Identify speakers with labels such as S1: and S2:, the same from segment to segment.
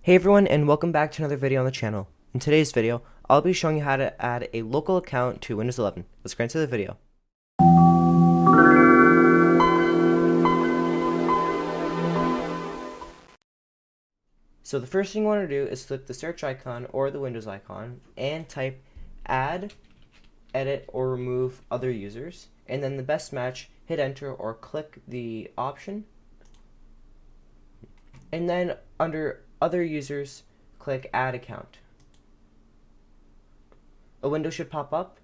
S1: Hey everyone, and welcome back to another video on the channel. In today's video, I'll be showing you how to add a local account to Windows 11. Let's get into the video. So the first thing you want to do is click the search icon or the Windows icon and type add, edit, or remove other users, and then the best match, hit enter or click the option, and then under other users, click add account. A window should pop up,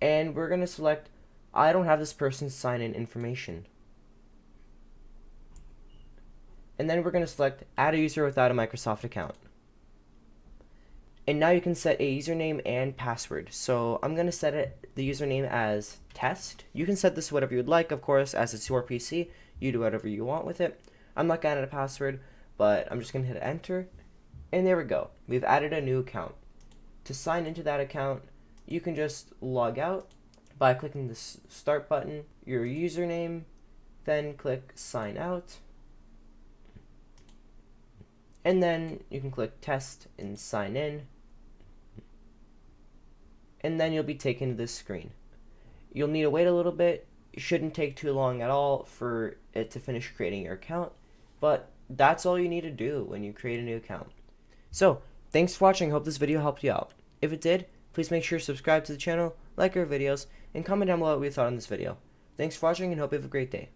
S1: and we're going to select I don't have this person's sign-in information. And then we're going to select add a user without a Microsoft account. And now you can set a username and password. So I'm going to set the username as test. You can set this whatever you'd like, of course, as it's your PC. You do whatever you want with it. I'm not going to add a password, but I'm just going to hit enter. And there we go. We've added a new account. To sign into that account, you can just log out by clicking the start button, your username, then click sign out. And then you can click test and sign in. And then you'll be taken to this screen. You'll need to wait a little bit. It shouldn't take too long at all for it to finish creating your account. But that's all you need to do when you create a new account. So, thanks for watching. I hope this video helped you out. If it did, please make sure to subscribe to the channel, like our videos, and comment down below what you thought on this video. Thanks for watching and hope you have a great day.